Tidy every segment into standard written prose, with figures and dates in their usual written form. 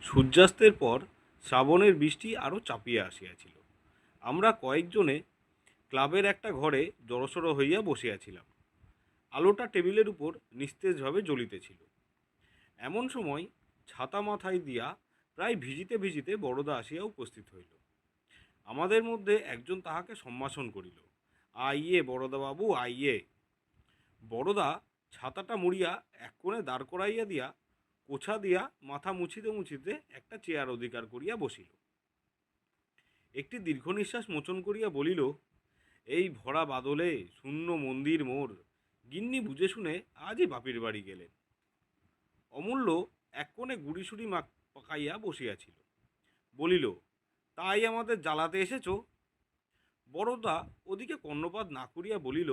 সূর্যাস্তের পর শ্রাবণের বৃষ্টি আরও চাপিয়া আসিয়াছিল। আমরা কয়েকজনে ক্লাবের একটা ঘরে জড়সড় হইয়া বসিয়াছিলাম। আলোটা টেবিলের উপর নিস্তেজভাবে জ্বলিতেছিল। এমন সময় ছাতা মাথায় দিয়া প্রায় ভিজিতে ভিজিতে বড়দা আসিয়া উপস্থিত হইল। আমাদের মধ্যে একজন তাহাকে সম্ভাষণ করিল, আইয়ে বড়দা বাবু আইয়ে। বড়দা ছাতাটা মুড়িয়া এক কোণে দাঁড় করাইয়া দিয়া কোছা দিয়া মাথা মুছিতে মুছিতে একটা চেয়ার অধিকার করিয়া বসিল। একটি দীর্ঘ নিঃশ্বাস মোচন করিয়া বলিল, এই ভরা বাদলে শূন্য মন্দির মোর, গিন্নি বুঝে শুনে আজই বাপের বাড়ি গেলেন। অমূল্য এক কোণে গুড়িসুড়ি পাকাইয়া বসিয়াছিল, বলিল, তাই আমাদের জ্বালাতে এসেছ? বড়দা ওদিকে কর্ণপাত না করিয়া বলিল,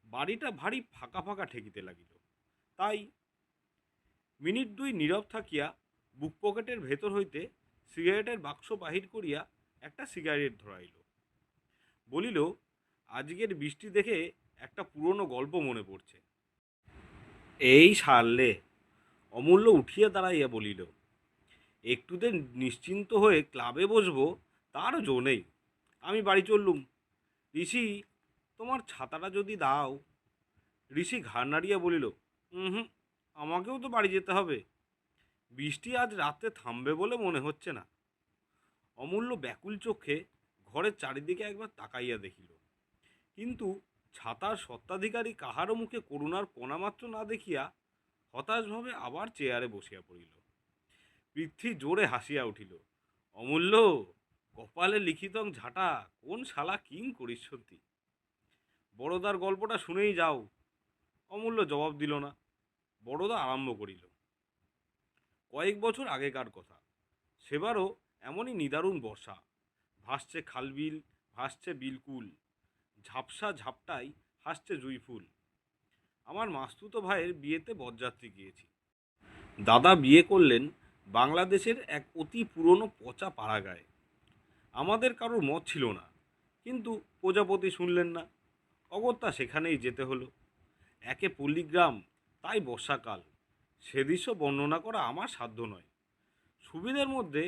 বাড়িটা ভারী ফাঁকা ফাঁকা ঠেকিতে লাগিল, তাই। মিনিট দুই নীরব থাকিয়া বুক পকেটের ভেতর হইতে সিগারেটের বাক্স বাহির করিয়া একটা সিগারেট ধরাইল। বলিল, আজকের বৃষ্টি দেখে একটা পুরনো গল্প মনে পড়ছে। এই সারলে। অমূল্য উঠিয়া দাঁড়াইয়া বলিল, একটুতে নিশ্চিন্ত হয়ে ক্লাবে বসবো তারও জো নেই। আমি বাড়ি চললুম। ঋষি, তোমার ছাতাটা যদি দাও। ঋষি ঘাড় নাড়িয়া বলিল, হুম, আমাকেও তো বাড়ি যেতে হবে। বৃষ্টি আজ রাতে থামবে বলে মনে হচ্ছে না। অমূল্য ব্যাকুল চোখে ঘরের চারিদিকে একবার তাকাইয়া দেখিল, কিন্তু ছাতার স্বত্বাধিকারী কাহারও মুখে করুণার কণামাত্র না দেখিয়া হতাশভাবে আবার চেয়ারে বসিয়া পড়িল। পৃথ্বী জোরে হাসিয়া উঠিল। অমূল্য, কপালে লিখিতং ঝাঁটা, কোন শালা কিং করিষ্যন্তি। বড়দার গল্পটা শুনেই যাও। অমূল্য জবাব দিল না। বড়দা আরম্ভ করিল, কয়েক বছর আগেকার কথা। সেবারও এমনই নিদারুণ বর্ষা। ভাসছে খালবিল, ভাসছে বিলকুল, ঝাপসা ঝাপটাই হাসছে জুঁইফুল। আমার মাস্তুতো ভাইয়ের বিয়েতে বরযাত্রী গিয়েছি। দাদা বিয়ে করলেন বাংলাদেশের এক অতি পুরনো পচা পাড়াগায়। আমাদের কারোর মত ছিল না, কিন্তু প্রজাপতি শুনলেন না, অগত্যা সেখানেই যেতে হলো। একে পল্লীগ্রাম, তাই বর্ষাকাল। সে দৃশ্য বর্ণনা করা আমার সাধ্য নয়। সুবিধের মধ্যে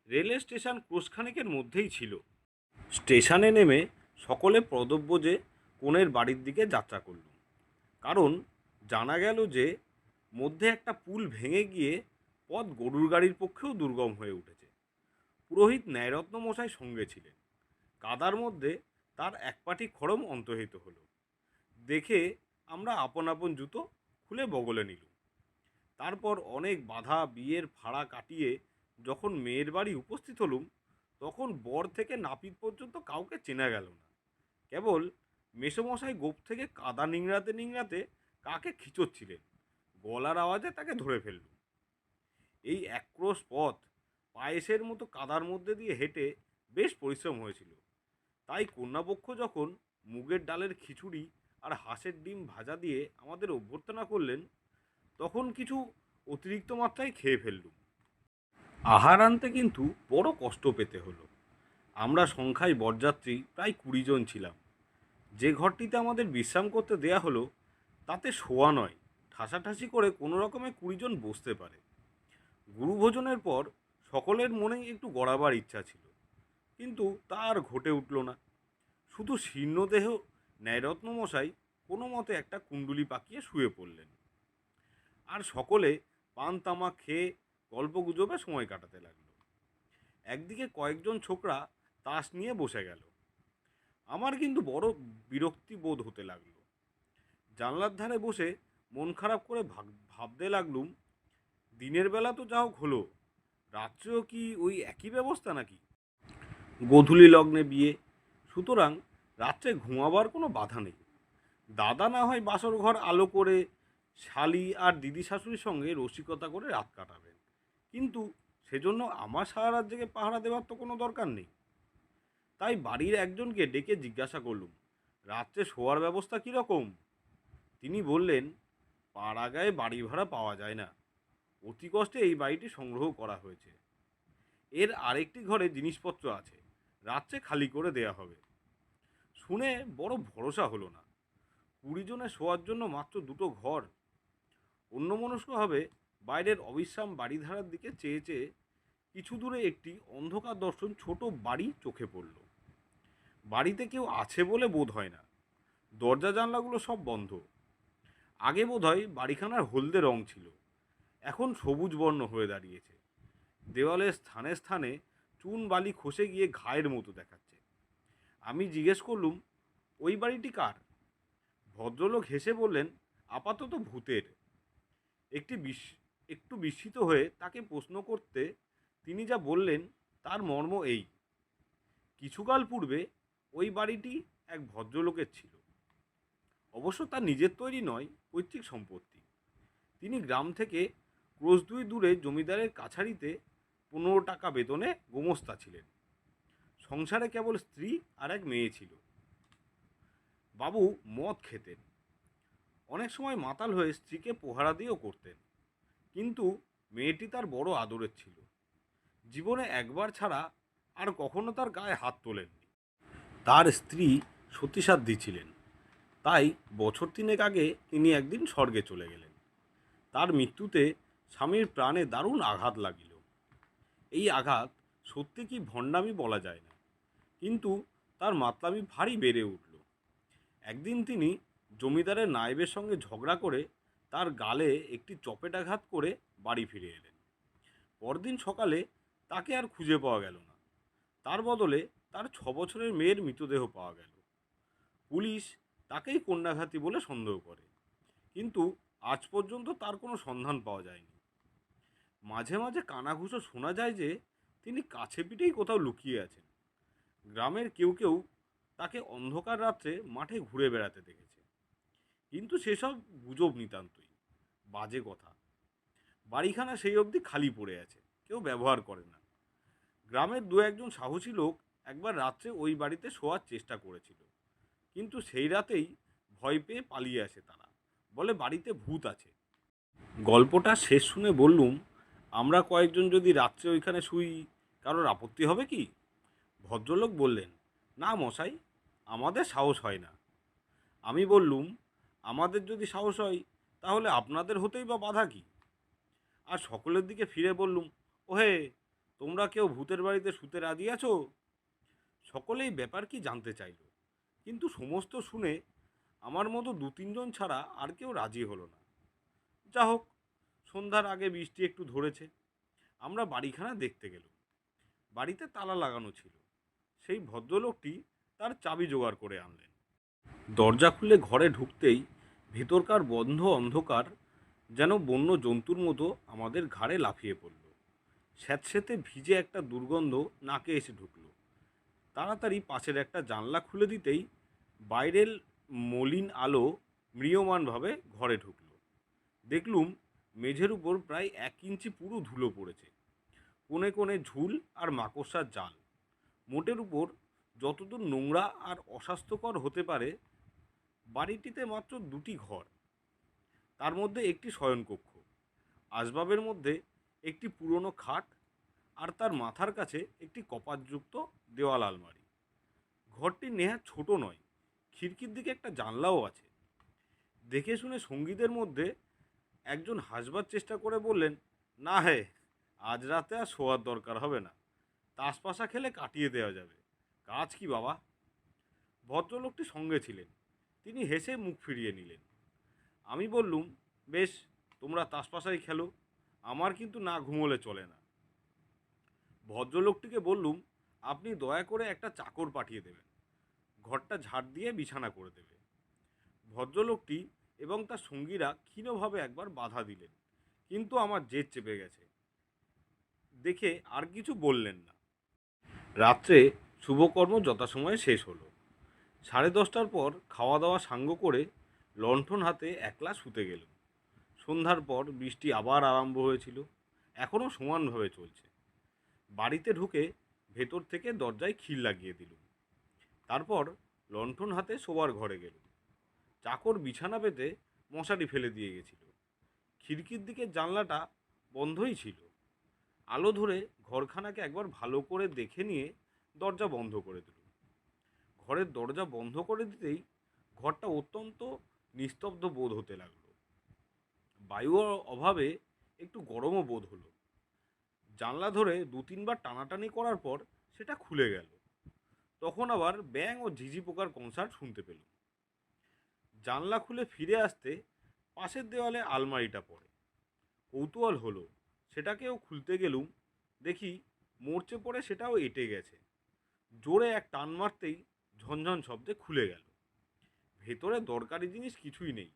রেলের স্টেশন ক্রোশখানেকের মধ্যেই ছিল। স্টেশনে নেমে সকলে পদব্য যে কনের বাড়ির দিকে যাত্রা করল, কারণ জানা গেল যে মধ্যে একটা পুল ভেঙে গিয়ে পথ গরুর গাড়ির পক্ষেও দুর্গম হয়ে উঠেছে। পুরোহিত ন্যায়রত্ন মশাই সঙ্গে ছিলেন। কাদার মধ্যে তার এক পাটি খড়ম অন্তর্হিত হলো দেখে আমরা আপন আপন জুতো খুলে বগলে নিলুম। তারপর অনেক বাধা বিয়ের ভাড়া কাটিয়ে যখন মেয়ের বাড়ি উপস্থিত হলুম, তখন বর থেকে নাপিত পর্যন্ত কাউকে চেনা গেল না। কেবল মেসোমশাই গোপ থেকে কাদা নিংড়াতে নিংড়াতে কাকে খিচোচ্ছিলেন। গলার আওয়াজে তাকে ধরে ফেললুম। এই এক ক্রোশ পথ পায়েসের মতো কাদার মধ্যে দিয়ে হেঁটে বেশ পরিশ্রম হয়েছিল। তাই কন্যাপক্ষ যখন মুগের ডালের খিচুড়ি আর হাঁসের ডিম ভাজা দিয়ে আমাদের অভ্যর্থনা করলেন, তখন কিছু অতিরিক্ত মাত্রায় খেয়ে ফেললুম। আহার আনতে কিন্তু বড় কষ্ট পেতে হলো। আমরা সংখ্যায় বরযাত্রী প্রায় 20 জন ছিলাম। যে ঘরটিতে আমাদের বিশ্রাম করতে দেয়া হলো, তাতে শোয়া নয়, ঠাসাঠাসি করে কোনো রকমে 20 জন বসতে পারে। গুরুভোজনের পর সকলের মনেই একটু গড়াবার ইচ্ছা ছিল, কিন্তু তা আর ঘটে উঠল না। শুধু শীর্ণদেহ ন্যায়রত্ন মশাই কোনো মতে একটা কুণ্ডুলি পাকিয়ে শুয়ে পড়লেন, আর সকলে পান তামাক খেয়ে গল্পগুজবে সময় কাটাতে লাগলো। একদিকে কয়েকজন ছোকরা তাস নিয়ে বসে গেল। আমার কিন্তু বড় বিরক্তি বোধ হতে লাগলো। জানলার ধারে বসে মন খারাপ করে ভাবতে লাগলুম, দিনের বেলা তো যা হোক হলো, রাত্রেও কি ওই একই ব্যবস্থা নাকি? গোধূলি লগ্নে বিয়ে, সুতরাং রাত্রে ঘুমাবার কোনো বাধা নেই। দাদা না হয় বাসর ঘর আলো করে শালি আর দিদি শাশুড়ির সঙ্গে রসিকতা করে রাত কাটাবেন, কিন্তু সেজন্য আমার সারা রাত জেগে পাহারা দেওয়ার তো কোনো দরকার নেই। তাই বাড়ির একজনকে ডেকে জিজ্ঞাসা করলুম, রাত্রে শোয়ার ব্যবস্থা কীরকম? তিনি বললেন, পাড়াগায়ে বাড়ি ভাড়া পাওয়া যায় না, অতি কষ্টে এই বাড়িটি সংগ্রহ করা হয়েছে। এর আরেকটি ঘরে জিনিসপত্র আছে, রাত্রে খালি করে দেয়া হবে। শুনে বড় ভরসা হলো না। 20 জনে শোয়ার জন্য মাত্র 2টো ঘর। অন্যমনস্কভাবে বাইরের অবিশ্রাম বাড়িধারার দিকে চেয়ে চেয়ে কিছু দূরে একটি অন্ধকার দর্শন ছোট বাড়ি চোখে পড়ল। বাড়িতে কেউ আছে বলে বোধ হয় না। দরজা জানলাগুলো সব বন্ধ। আগে বোধহয় বাড়িখানার হলদে রং ছিল, এখন সবুজ বর্ণ হয়ে দাঁড়িয়েছে। দেওয়ালের স্থানে স্থানে চুন বালি খসে গিয়ে ঘায়ের মতো দেখাচ্ছে। আমি জিজ্ঞেস করলুম, ওই বাড়িটি কার? ভদ্রলোক হেসে বললেন, আপাতত ভূতের। একটি একটু বিস্মিত হয়ে তাকে প্রশ্ন করতে তিনি যা বললেন তার মর্ম এই: কিছুকাল পূর্বে ওই বাড়িটি এক ভদ্রলোকের ছিল। অবশ্য তার নিজের তৈরি নয়, পৈতৃক সম্পত্তি। তিনি গ্রাম থেকে ক্রোশ 2 দূরে জমিদারের কাছারিতে 15 টাকা বেতনে গোমস্তা ছিলেন। সংসারে কেবল স্ত্রী আর এক মেয়ে ছিল। বাবু মদ খেতেন, অনেক সময় মাতাল হয়ে স্ত্রীকে প্রহারা দিয়েও করতেন, কিন্তু মেয়েটি তার বড় আদরের ছিল। জীবনে একবার ছাড়া আর কখনো তার গায়ে হাত তোলেননি। তার স্ত্রী সতীসাধ্যী ছিলেন, তাই বছর 3 আগে তিনি একদিন স্বর্গে চলে গেলেন। তার মৃত্যুতে স্বামীর প্রাণে দারুণ আঘাত লাগিল। এই আঘাত সত্যি কি ভণ্ডামি বলা যায় না, কিন্তু তার মাতলামি ভারী বেড়ে উঠল। একদিন তিনি জমিদারের নায়েবের সঙ্গে ঝগড়া করে তার গালে একটি চপেটাঘাত করে বাড়ি ফিরে এলেন। পরদিন সকালে তাকে আর খুঁজে পাওয়া গেল না। তার বদলে তার 6 বছরের মেয়ের মৃতদেহ পাওয়া গেল। পুলিশ তাকেই কন্যাঘাতী বলে সন্দেহ করে, কিন্তু আজ পর্যন্ত তার কোনো সন্ধান পাওয়া যায়নি। মাঝে মাঝে কানাঘুষো শোনা যায় যে তিনি কাছে পিঠেই কোথাও লুকিয়ে আছেন। গ্রামের কেউ কেউ তাকে অন্ধকার রাত্রে মাঠে ঘুরে বেড়াতে দেখেছে, কিন্তু সেসব গুজব নিতান্তই, বাজে কথা। বাড়িখানা সেই অবধি খালি পড়ে আছে, কেউ ব্যবহার করে না। গ্রামের 2-1 সাহসী লোক একবার রাত্রে ওই বাড়িতে শোয়ার চেষ্টা করেছিল, কিন্তু সেই রাতেই ভয় পেয়ে পালিয়ে আসে তারা, বলে বাড়িতে ভূত আছে। গল্পটা শেষ শুনে বললুম, আমরা কয়েকজন যদি রাত্রে ওইখানে শুই, কারোর আপত্তি হবে কি? ভদ্রলোক বললেন, না মশাই, আমাদের সাহস হয় না। আমি বললুম, আমাদের যদি সাহস হয় তাহলে আপনাদের হতেই বা বাধা কি? আর সকলের দিকে ফিরে বললুম, ওহে, তোমরা কেউ ভূতের বাড়িতে শুতে রাজি আছো? সকলেই ব্যাপার কি জানতে চাইল, কিন্তু সমস্ত শুনে আমার মতো 2-3 জন ছাড়া আর কেউ রাজি হলো না। যা হোক, সন্ধ্যার আগে বৃষ্টি একটু ধরেছে। আমরা বাড়িখানা দেখতে গেলাম। বাড়িতে তালা লাগানো ছিল। সেই ভদ্রলোকটি তার চাবি জোগাড় করে আনলেন। দরজা খুলে ঘরে ঢুকতেই ভেতরকার বন্ধ অন্ধকার যেন বন্য জন্তুর মতো আমাদের ঘাড়ে লাফিয়ে পড়ল। স্যাঁতসেঁতে ভিজে একটা দুর্গন্ধ নাকে এসে ঢুকল। তাড়াতাড়ি পাশের একটা জানলা খুলে দিতেই বাইরের মলিন আলো ম্রিয়মাণভাবে ঘরে ঢুকল। দেখলুম মেঝের উপর প্রায় 1 ইঞ্চি পুরো ধুলো পড়েছে। কোণে কোণে ঝুল আর মাকড়সার জাল। মোটের উপর যতদূর নোংরা আর অস্বাস্থ্যকর হতে পারে। বাড়িটিতে মাত্র 2টি ঘর, তার মধ্যে একটি শয়নকক্ষ। আসবাবের মধ্যে একটি পুরনো খাট, আর তার মাথার কাছে একটি কপাটযুক্ত দেওয়াল আলমারি। ঘরটি নেহাত ছোট নয়, খিড়কির দিকে একটা জানলাও আছে। দেখে শুনে সঙ্গীদের মধ্যে একজন হাসবার চেষ্টা করে বললেন, না হে, আজ রাতে আর শোয়ার দরকার হবে না, তাসপাশা খেলে কাটিয়ে দেওয়া যাবে, কাজ কি বাবা। ভদ্রলোকটি সঙ্গে ছিলেন, তিনি হেসে মুখ ফিরিয়ে নিলেন। আমি বললুম, বেশ, তোমরা তাসপাশাই খেলো, আমার কিন্তু না ঘুমোলে চলে না। ভদ্রলোকটিকে বললুম, আপনি দয়া করে একটা চাকর পাঠিয়ে দেবেন, ঘরটা ঝাড় দিয়ে বিছানা করে দেবে। ভদ্রলোকটি এবং তার সঙ্গীরা ক্ষীণভাবে একবার বাধা দিলেন, কিন্তু আমার জেদ চেপে গেছে দেখে আর কিছু বললেন না। রাত্রে শুভকর্ম যথাসময়ে শেষ হলো। 10:30টার পর খাওয়া দাওয়া সাঙ্গ করে লণ্ঠন হাতে একলা শুতে গেলুম। সন্ধ্যার পর বৃষ্টি আবার আরম্ভ হয়েছিল, এখনও সমানভাবে চলছে। বাড়িতে ঢুকে ভেতর থেকে দরজায় খিল লাগিয়ে দিলুম। তারপর লণ্ঠন হাতে শোবার ঘরে গেলুম। চাকর বিছানা পেতে মশারি ফেলে দিয়ে গেছিল। খিড়কির দিকের জানলাটা বন্ধই ছিল। আলো ধরে ঘরখানাকে একবার ভালো করে দেখে নিয়ে দরজা বন্ধ করে দিলুম। ঘরের দরজা বন্ধ করে দিতেই ঘরটা অত্যন্ত নিস্তব্ধ বোধ হতে লাগলো। বায়ুর অভাবে একটু গরমও বোধ হলো। জানলা ধরে 2-3 বার টানাটানি করার পর সেটা খুলে গেল। তখন আবার ব্যাঙ ও ঝিঝি পোকার কনসার্ট শুনতে পেলাম। জানলা খুলে ফিরে আসতে পাশের দেওয়ালে আলমারিটা পড়ে। কৌতূহল হলো, সেটাকেও খুলতে গেলুম, দেখি মরচে পড়ে সেটাও এঁটে গেছে। জোরে এক টান মারতেই ঝনঝন শব্দে খুলে গেল। ভেতরে দরকারি জিনিস কিছুই নেই,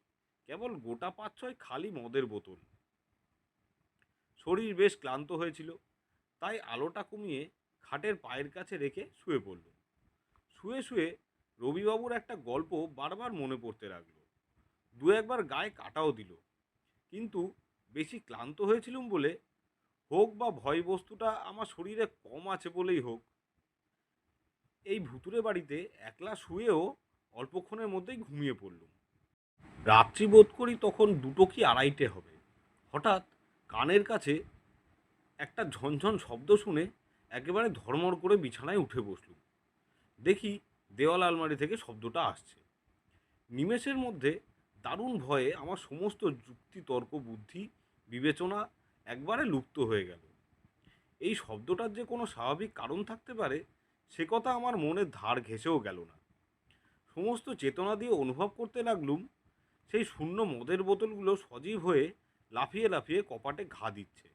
কেবল গোটা 5-6 খালি মদের বোতল। শরীর বেশ ক্লান্ত হয়েছিল, তাই আলোটা কমিয়ে খাটের পায়ের কাছে রেখে শুয়ে পড়ল। শুয়ে শুয়ে রবিবাবুর একটা গল্প বারবার মনে পড়তে লাগলো। দু একবার গায়ে কাটাও দিল, কিন্তু বেশি ক্লান্ত হয়েছিলুম বলে হোক বা ভয় বস্তুটা আমার শরীরে কম আছে বলেই হোক, এই ভুতুরে বাড়িতে একলা শুয়েও অল্পক্ষণের মধ্যেই ঘুমিয়ে পড়লুম। রাত্রি বোধ করি তখন 2টো কি 2:30টে হবে। হঠাৎ কানের কাছে একটা ঝনঝন শব্দ শুনে একেবারে ধড়মড় করে বিছানায় উঠে বসলুম। দেখি দেওয়াল আলমারি থেকে শব্দটা আসছে। নিমেষের মধ্যে দারুণ ভয়ে আমার সমস্ত যুক্তি তর্ক বুদ্ধি বিবেচনা একবারে লুপ্ত হয়ে গেল। এই শব্দটার যে কোনো স্বাভাবিক কারণ থাকতে পারে সে কথা আমার মনের ধার ঘেঁষেও গেল না। সমস্ত চেতনা দিয়ে অনুভব করতে লাগলুম সেই শূন্য মদের বোতলগুলো সজীব হয়ে লাফিয়ে লাফিয়ে কপাটে ঘা দিচ্ছে।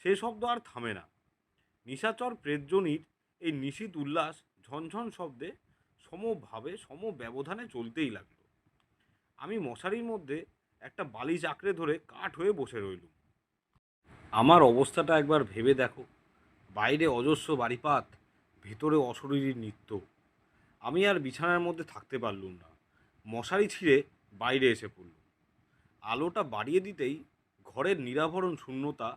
সে শব্দ আর থামে না। নিশাচর প্রেতজনির এই নিশীথ উল্লাস ঝনঝন শব্দে সমভাবে সমব্যবধানে চলতেই লাগলো। আমি মশারির মধ্যে একটা বালিশ আঁকড়ে ধরে কাঠ হয়ে বসে রইলুম। আমার অবস্থাটা একবার ভেবে দেখো। বাইরে অজস্র বাড়িপাত, ভেতরে অশরীরী নৃত্য। আমি আর বিছানার মধ্যে থাকতে পারলুম না। মশারি ছিঁড়ে বাইরে এসে পড়লুম। আলোটা বাড়িয়ে দিতেই ঘরের নিরাভরণ শূন্যতা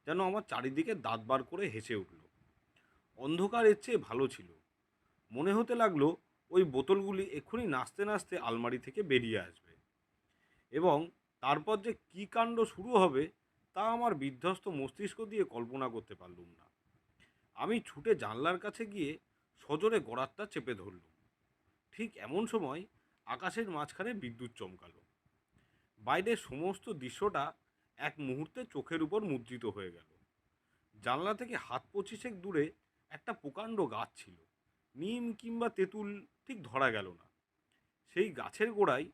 যেন আমার চারিদিকে দাঁত বার করে হেসে উঠল। অন্ধকার এর চেয়ে ভালো ছিল। মনে হতে লাগলো ওই বোতলগুলি এক্ষুনি নাচতে নাচতে আলমারি থেকে বেরিয়ে আসবে, এবং তারপর যে কী কাণ্ড শুরু হবে তা আমার বিধ্বস্ত মস্তিষ্ক দিয়ে কল্পনা করতে পারলুম না। আমি ছুটে জানলার কাছে গিয়ে সজোরে গড়াতটা চেপে ধরলুম। ঠিক এমন সময় আকাশের মাঝখানে বিদ্যুৎ চমকালো। বাইরের সমস্ত দৃশ্যটা এক মুহূর্তে চোখের উপর মুদ্রিত হয়ে গেল। জানলা থেকে হাত 25 দূরে একটা প্রকাণ্ড গাছ ছিল। নিম কিংবা তেঁতুল ঠিক ধরা গেল না। সেই গাছের গোড়ায়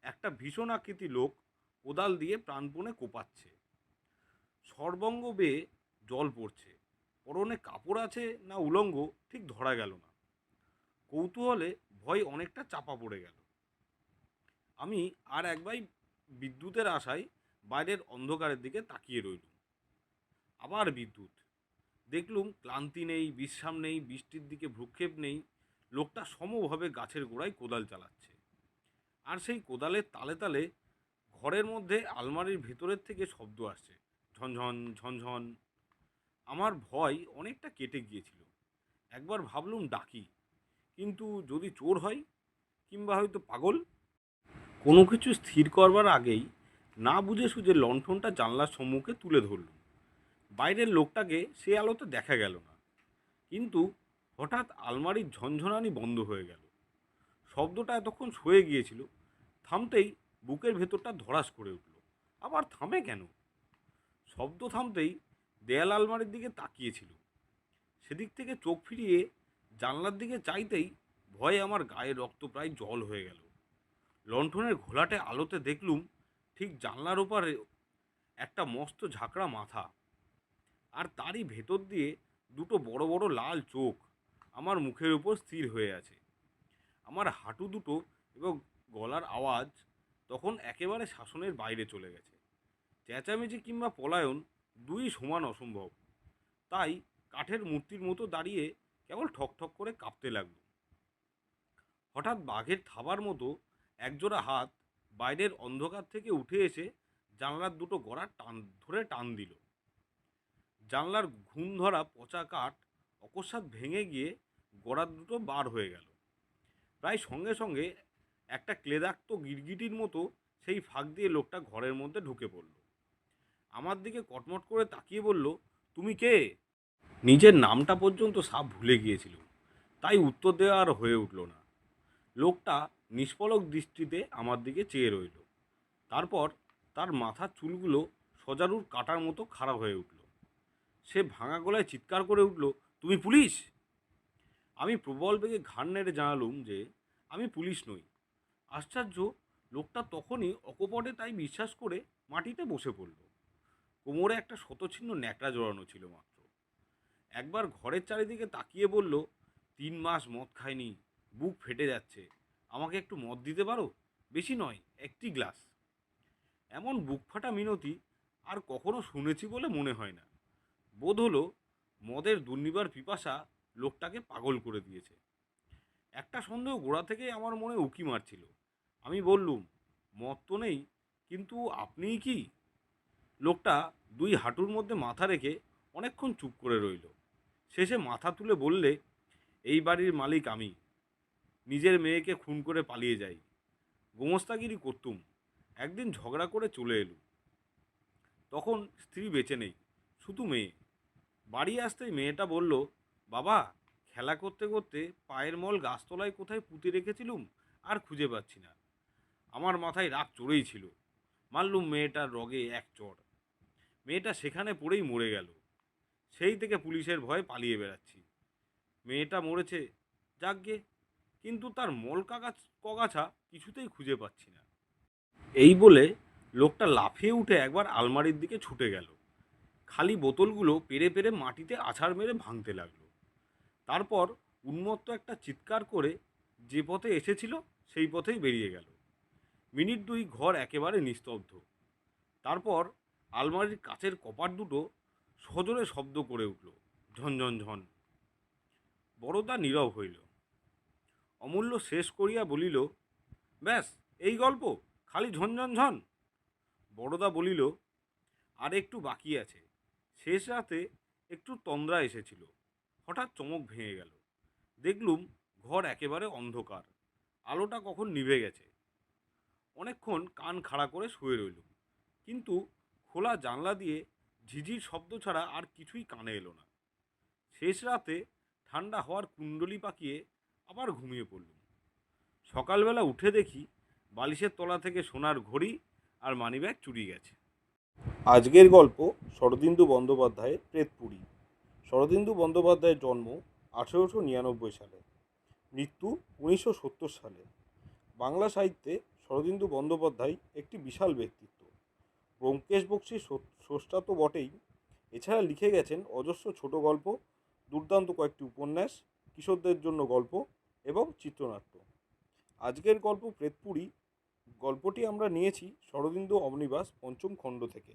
একটা ভীষণ আকৃতি লোক কোদাল দিয়ে প্রাণপণে কোপাচ্ছে। সর্বঙ্গ বেয়ে জল পড়ছে। পরনে কাপড় আছে না উলঙ্গ ঠিক ধরা গেল না। কৌতূহলে ভয় অনেকটা চাপা পড়ে গেল। আমি আর একবার বিদ্যুতের আশায় বাইরের অন্ধকারের দিকে তাকিয়ে রইলুম। আবার বিদ্যুৎ। দেখলুম ক্লান্তি নেই, বিশ্রাম নেই, বৃষ্টির দিকে ভ্রুক্ষেপ নেই। লোকটা সমভাবে গাছের গোড়ায় কোদাল চালাচ্ছে। আর সেই কোদালের তালে তালে ঘরের মধ্যে আলমারির ভেতরের থেকে শব্দ আসছে, ঝনঝন ঝনঝন। আমার ভয় অনেকটা কেটে গিয়েছিল। একবার ভাবলুম ডাকি, কিন্তু যদি চোর হয় কিংবা হয়তো পাগল। কোনো কিছু স্থির করবার আগেই না বুঝে সুঝে লণ্ঠনটা জানলার সম্মুখে তুলে ধরলুম। বাইরের লোকটাকে সে আলোতে দেখা গেল না, কিন্তু হঠাৎ আলমারির ঝনঝনানি বন্ধ হয়ে গেল। শব্দটা এতক্ষণ সয়ে গিয়েছিল, থামতেই বুকের ভেতরটা ধড়াস করে উঠল। আবার থামে কেন? শব্দ থামতেই দেয়াল আলমারির দিকে তাকিয়েছিল। সেদিক থেকে চোখ ফিরিয়ে জানলার দিকে চাইতেই ভয়ে আমার গায়ে রক্ত প্রায় জল হয়ে গেল। লণ্ঠনের ঘোলাটে আলোতে দেখলুম ঠিক জানলার ওপারে একটা মস্ত ঝাঁকড়া মাথা, আর তারই ভেতর দিয়ে দুটো বড় বড় লাল চোখ আমার মুখের উপর স্থির হয়ে আছে। আমার হাঁটু দুটো এবং গলার আওয়াজ তখন একেবারে শাসনের বাইরে চলে গেছে। চেঁচামেচি কিংবা পলায়ন দুই সমান অসম্ভব। তাই কাঠের মূর্তির মতো দাঁড়িয়ে কেবল ঠকঠক করে কাঁপতে লাগলো। হঠাৎ বাঘের থাবার মতো একজোড়া হাত বাইরের অন্ধকার থেকে উঠে এসে জানলার দুটো গড়া টান দিল। জানলার ঘুণ ধরা পচা কাঠ অকস্মাৎ ভেঙে গিয়ে গড়ার দুটো বার হয়ে গেল। প্রায় সঙ্গে সঙ্গে একটা ক্লেদাক্ত গিরগিটির মতো সেই ফাঁক দিয়ে লোকটা ঘরের মধ্যে ঢুকে পড়ল। আমার দিকে কটমট করে তাকিয়ে বলল, তুমি কে? নিজের নামটা পর্যন্ত সাপ ভুলে গিয়েছিল, তাই উত্তর দেওয়া আর হয়ে উঠল না। লোকটা নিষ্পলক দৃষ্টিতে আমার দিকে চেয়ে রইল। তারপর তার মাথার চুলগুলো সজারুর কাটার মতো খাড়া হয়ে উঠল। সে ভাঙা গলায় চিৎকার করে উঠল, তুমি পুলিশ? আমি প্রবল বেগে ঘাড় নেড়ে জানালুম যে আমি পুলিশ নই। আশ্চর্য, লোকটা তখনই অকপটে তাই বিশ্বাস করে মাটিতে বসে পড়ল। কোমরে একটা শতচ্ছিন্ন ন্যাকড়া জড়ানো ছিল মাত্র। একবার ঘরের চারিদিকে তাকিয়ে বলল, 3 মাস মদ খাইনি, বুক ফেটে যাচ্ছে, আমাকে একটু মদ দিতে পারো? বেশি নয়, একটি গ্লাস। এমন বুক ফাটা মিনতি আর কখনো শুনেছি বলে মনে হয় না। বোধ হলো মদের দুর্নিবার পিপাসা লোকটাকে পাগল করে দিয়েছে। একটা সন্দেহ গোড়া থেকেই আমার মনে উকি মারছিল। আমি বললুম, মদ তো নেই, কিন্তু আপনিই কি? লোকটা 2 হাঁটুর মধ্যে মাথা রেখে অনেকক্ষণ চুপ করে রইল। শেষে মাথা তুলে বললে, এই বাড়ির মালিক আমি। নিজের মেয়েকে খুন করে পালিয়ে যাই, গোমস্তাগিরি করতুম, একদিন ঝগড়া করে চলে এলুম। তখন স্ত্রী বেঁচে নেই, শুধু মেয়ে। বাড়ি আসতেই মেয়েটা বলল, বাবা, খেলা করতে করতে পায়ের মল গাছতলায় কোথায় পুঁতে রেখেছিলুম, আর খুঁজে পাচ্ছি না। আমার মাথায় রাগ চড়েই ছিল। মারলুম মেয়েটার রগে এক চড়। মেয়েটা সেখানে পড়েই মরে গেল। সেই থেকে পুলিশের ভয়ে পালিয়ে বেড়াচ্ছি। মেয়েটা মরেছে, যাকগে, কিন্তু তার মল কগাছা কিছুতেই খুঁজে পাচ্ছি না। এই বলে লোকটা লাফিয়ে উঠে একবার আলমারির দিকে ছুটে গেল। খালি বোতলগুলো পেরে পেরে মাটিতে আছাড় মেরে ভাঙতে লাগলো। তারপর উন্মত্ত একটা চিৎকার করে যে পথে এসেছিল সেই পথেই বেরিয়ে গেল। মিনিট 2 ঘর একেবারে নিস্তব্ধ। তারপর আলমারির কাচের কপাট দুটো সজোরে শব্দ করে উঠল, ঝনঝন ঝন। বড়দা নীরব হইল। অমূল্য শেষ করিয়া বলিল, ব্যাস এই গল্প, খালি ঝনঝন ঝন? বড়দা বলিল, আর একটু বাকি আছে। শেষ রাতে একটু তন্দ্রা এসেছিল। হঠাৎ চমক ভেঙে গেল। দেখলুম ঘর একেবারে অন্ধকার, আলোটা কখন নিভে গেছে। অনেকক্ষণ কান খাড়া করে শুয়ে রইল, কিন্তু খোলা জানলা দিয়ে ঝিঝির শব্দ ছাড়া আর কিছুই কানে এলো না। শেষ রাতে ঠান্ডা হওয়ার কুণ্ডলি পাকিয়ে আবার ঘুমিয়ে পড়লুম। সকালবেলা উঠে দেখি বালিশের তলা থেকে সোনার ঘড়ি আর মানিব্যাগ চুরি গেছে। আজকের গল্প শরদিন্দু বন্দ্যোপাধ্যায়ের প্রেতপুরী। শরদিন্দু বন্দ্যোপাধ্যায়ের জন্ম 1899 সালে, মৃত্যু 1970 সালে। বাংলা সাহিত্যে শরদিন্দু বন্দ্যোপাধ্যায় একটি বিশাল ব্যক্তিত্ব। ব্যোমকেশ বক্সীর স্রষ্টা তো বটেই, এছাড়া লিখে গেছেন অজস্র ছোট গল্প, দুর্দান্ত কয়েকটি উপন্যাস, কিশোরদের জন্য গল্প এবং চিত্রনাট্য। আজকের গল্প প্রেতপুরী গল্পটি আমরা নিয়েছি শরদিন্দু অমনিবাস পঞ্চম খণ্ড থেকে।